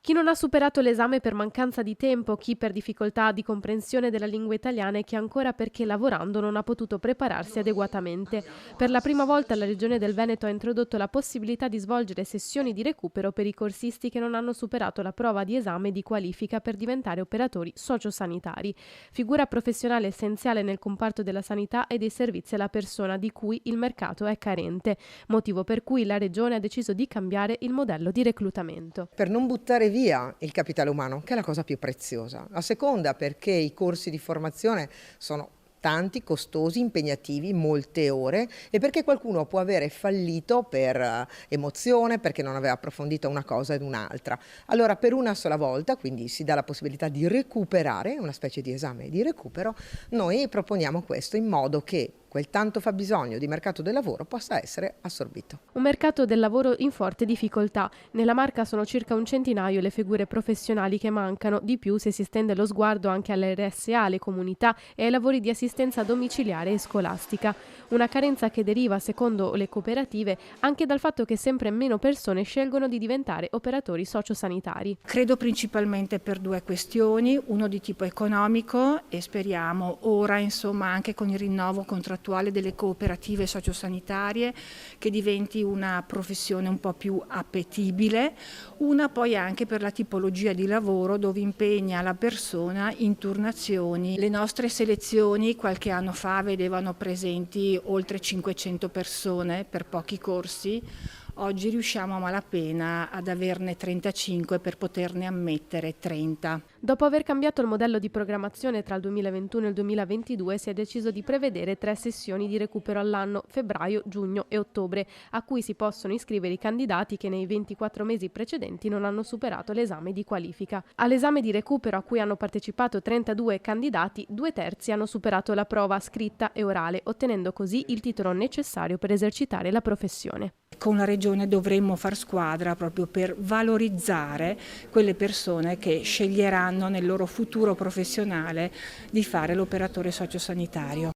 Chi non ha superato l'esame per mancanza di tempo, chi per difficoltà di comprensione della lingua italiana e chi ancora perché lavorando non ha potuto prepararsi adeguatamente. Per la prima volta la Regione del Veneto ha introdotto la possibilità di svolgere sessioni di recupero per i corsisti che non hanno superato la prova di esame di qualifica per diventare operatori sociosanitari, figura professionale essenziale nel comparto della sanità e dei servizi alla persona di cui il mercato è carente, motivo per cui la Regione ha deciso di cambiare il modello di reclutamento. Per non buttare via il capitale umano, che è la cosa più preziosa. La seconda perché i corsi di formazione sono tanti, costosi, impegnativi, molte ore, e perché qualcuno può avere fallito per emozione, perché non aveva approfondito una cosa ed un'altra. Allora per una sola volta, quindi si dà la possibilità di recuperare, una specie di esame di recupero, noi proponiamo questo in modo che quel tanto fabbisogno di mercato del lavoro possa essere assorbito. Un mercato del lavoro in forte difficoltà. Nella Marca sono circa un centinaio le figure professionali che mancano, di più se si stende lo sguardo anche alle RSA, alle comunità e ai lavori di assistenza domiciliare e scolastica. Una carenza che deriva, secondo le cooperative, anche dal fatto che sempre meno persone scelgono di diventare operatori sociosanitari. Credo principalmente per due questioni, uno di tipo economico e speriamo ora anche con il rinnovo contrattuale delle cooperative sociosanitarie che diventi una professione un po' più appetibile, una poi anche per la tipologia di lavoro dove impegna la persona in turnazioni. Le nostre selezioni qualche anno fa vedevano presenti oltre 500 persone per pochi corsi. Oggi riusciamo a malapena ad averne 35 per poterne ammettere 30. Dopo aver cambiato il modello di programmazione tra il 2021 e il 2022 si è deciso di prevedere 3 sessioni di recupero all'anno, febbraio, giugno e ottobre, a cui si possono iscrivere i candidati che nei 24 mesi precedenti non hanno superato l'esame di qualifica. All'esame di recupero a cui hanno partecipato 32 candidati, 2/3 hanno superato la prova scritta e orale, ottenendo così il titolo necessario per esercitare la professione. Con la Regione dovremmo far squadra proprio per valorizzare quelle persone che sceglieranno nel loro futuro professionale di fare l'operatore sociosanitario.